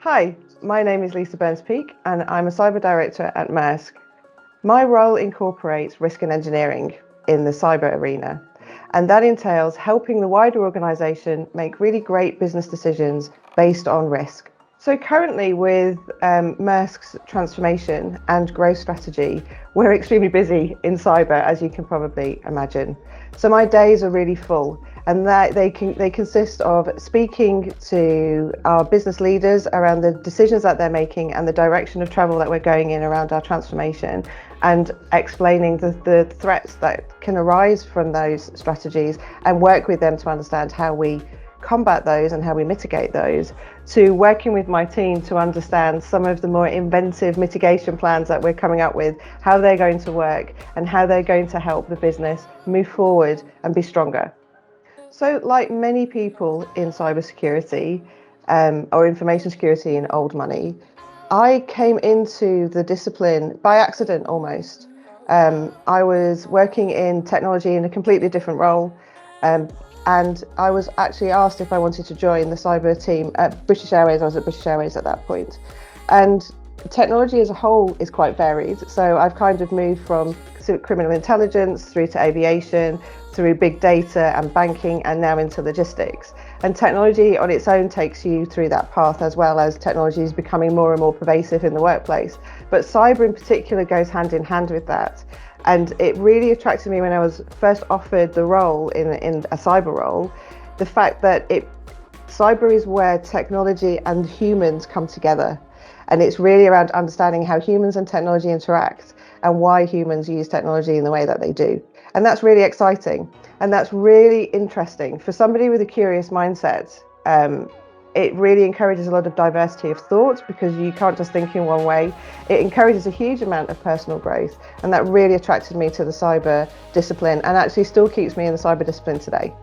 Hi, my name is Lisa Burns-Peake and I'm a cyber director at Maersk. My role incorporates risk and engineering in the cyber arena, and that entails helping the wider organisation make really great business decisions based on risk. So currently with Maersk's transformation and growth strategy, we're extremely busy in cyber, as you can probably imagine. So my days are really full, and that they consist of speaking to our business leaders around the decisions that they're making and the direction of travel that we're going in around our transformation, and explaining the threats that can arise from those strategies and work with them to understand how we combat those and how we mitigate those, to working with my team to understand some of the more inventive mitigation plans that we're coming up with, how they're going to work and how they're going to help the business move forward and be stronger. So like many people in cybersecurity or information security in old money, I came into the discipline by accident almost. I was working in technology in a completely different role. And I was actually asked if I wanted to join the cyber team at British Airways. I was at British Airways at that point. And technology as a whole is quite varied. So I've kind of moved from criminal intelligence through to aviation, through big data and banking, and now into logistics. And technology on its own takes you through that path, as well as technology is becoming more and more pervasive in the workplace. But cyber in particular goes hand in hand with that. And it really attracted me when I was first offered the role in a cyber role, the fact that cyber is where technology and humans come together. And it's really around understanding how humans and technology interact and why humans use technology in the way that they do. And that's really exciting. And that's really interesting. For somebody with a curious mindset, it really encourages a lot of diversity of thought, because you can't just think in one way. It encourages a huge amount of personal growth, and that really attracted me to the cyber discipline, and actually still keeps me in the cyber discipline today.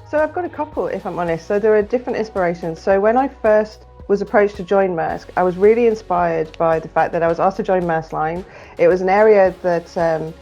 So I've got a couple, if I'm honest. So there are different inspirations. So when I first was approached to join Maersk, I was really inspired by the fact that I was asked to join Maersk Line. It was an area that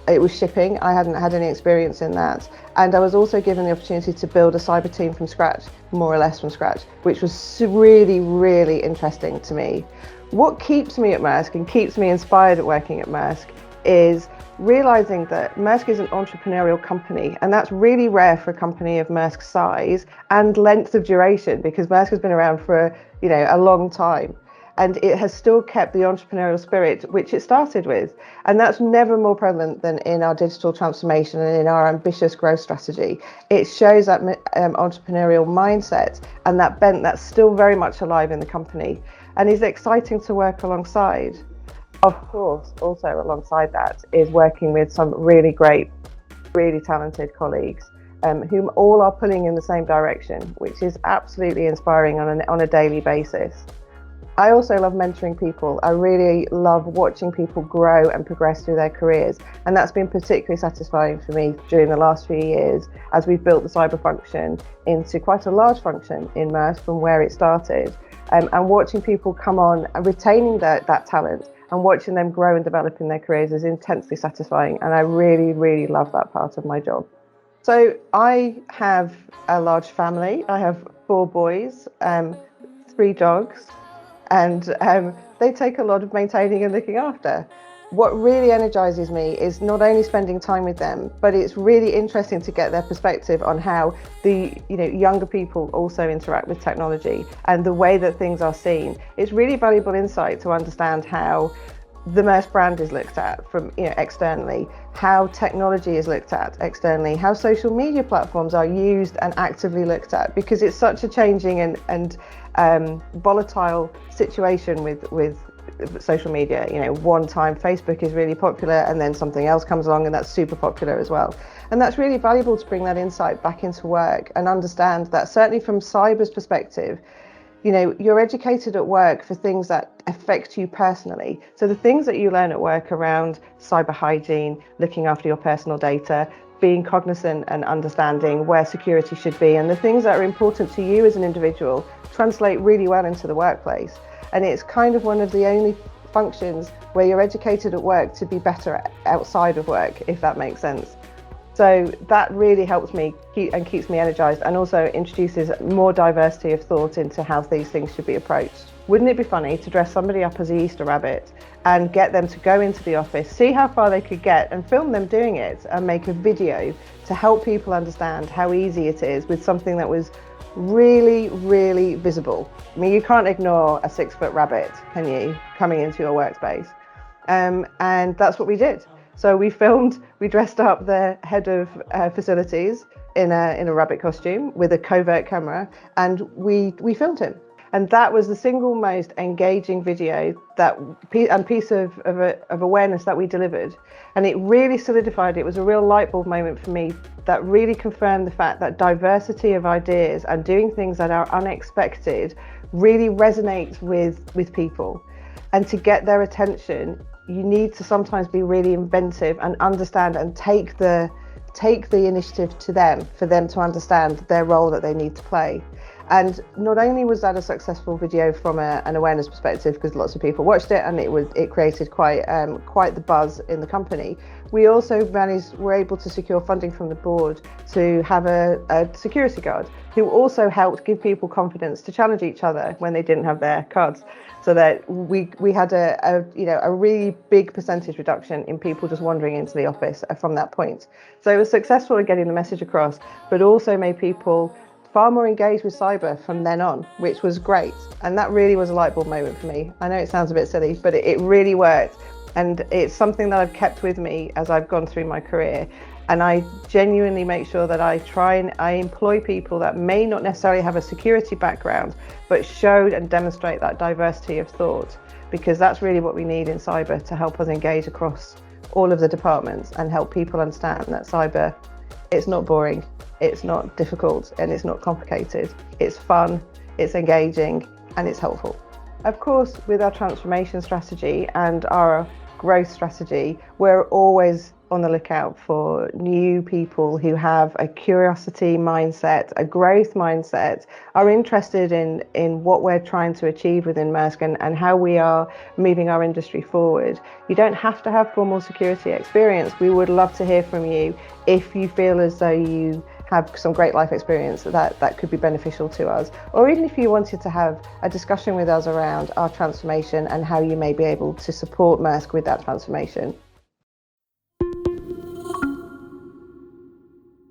it was shipping. I hadn't had any experience in that. And I was also given the opportunity to build a cyber team from scratch, more or less from scratch, which was really, really interesting to me. What keeps me at Maersk and keeps me inspired at working at Maersk is realizing that Maersk is an entrepreneurial company, and that's really rare for a company of Maersk's size and length of duration, because Maersk has been around for a long time. And it has still kept the entrepreneurial spirit which it started with. And that's never more prevalent than in our digital transformation and in our ambitious growth strategy. It shows that entrepreneurial mindset and that bent that's still very much alive in the company, and is exciting to work alongside. Of course, also alongside that is working with some really great, really talented colleagues whom all are pulling in the same direction, which is absolutely inspiring on a daily basis. I also love mentoring people. I really love watching people grow and progress through their careers. And that's been particularly satisfying for me during the last few years, as we've built the cyber function into quite a large function in Maersk from where it started. And watching people come on and retaining that talent and watching them grow and develop in their careers is intensely satisfying. And I really, really love that part of my job. So I have a large family. I have 4 boys, 3 dogs. And they take a lot of maintaining and looking after. What really energizes me is not only spending time with them, but it's really interesting to get their perspective on how the younger people also interact with technology and the way that things are seen. It's really valuable insight to understand how the Maersk brand is looked at from externally, how technology is looked at externally, how social media platforms are used and actively looked at, because it's such a changing and volatile situation with social media. One time Facebook is really popular and then something else comes along and that's super popular as well. And that's really valuable to bring that insight back into work and understand that, certainly from cyber's perspective, you're educated at work for things that affect you personally. So the things that you learn at work around cyber hygiene, looking after your personal data, being cognizant and understanding where security should be, and the things that are important to you as an individual translate really well into the workplace. And it's kind of one of the only functions where you're educated at work to be better outside of work, if that makes sense. So that really helps me keeps me energized, and also introduces more diversity of thought into how these things should be approached. wouldn't it be funny to dress somebody up as the Easter rabbit and get them to go into the office, see how far they could get and film them doing it and make a video to help people understand how easy it is with something that was really, really visible. I mean, you can't ignore a 6-foot rabbit, can you, coming into your workspace? And that's what we did. So we dressed up the head of facilities in a rabbit costume with a covert camera, and we filmed him. And that was the single most engaging video and piece of awareness that we delivered. And it really solidified, it was a real light bulb moment for me that really confirmed the fact that diversity of ideas and doing things that are unexpected really resonates with people. And to get their attention, you need to sometimes be really inventive and understand and take the initiative to them, for them to understand their role that they need to play. And not only was that a successful video from an awareness perspective, because lots of people watched it and it created quite the buzz in the company, we also were able to secure funding from the board to have a security guard who also helped give people confidence to challenge each other when they didn't have their cards. So that we had a really big percentage reduction in people just wandering into the office from that point. So it was successful in getting the message across, but also made people far more engaged with cyber from then on, which was great. And that really was a light bulb moment for me. I know it sounds a bit silly, but it really worked. And it's something that I've kept with me as I've gone through my career. And I genuinely make sure that I employ people that may not necessarily have a security background, but showed and demonstrate that diversity of thought, because that's really what we need in cyber to help us engage across all of the departments and help people understand that cyber, it's not boring, it's not difficult, and it's not complicated. It's fun, it's engaging, and it's helpful. Of course, with our transformation strategy and our growth strategy, we're always on the lookout for new people who have a curiosity mindset, a growth mindset, are interested in what we're trying to achieve within Maersk and how we are moving our industry forward. You don't have to have formal security experience. We would love to hear from you if you feel as though you have some great life experience that could be beneficial to us, or even if you wanted to have a discussion with us around our transformation and how you may be able to support Maersk with that transformation.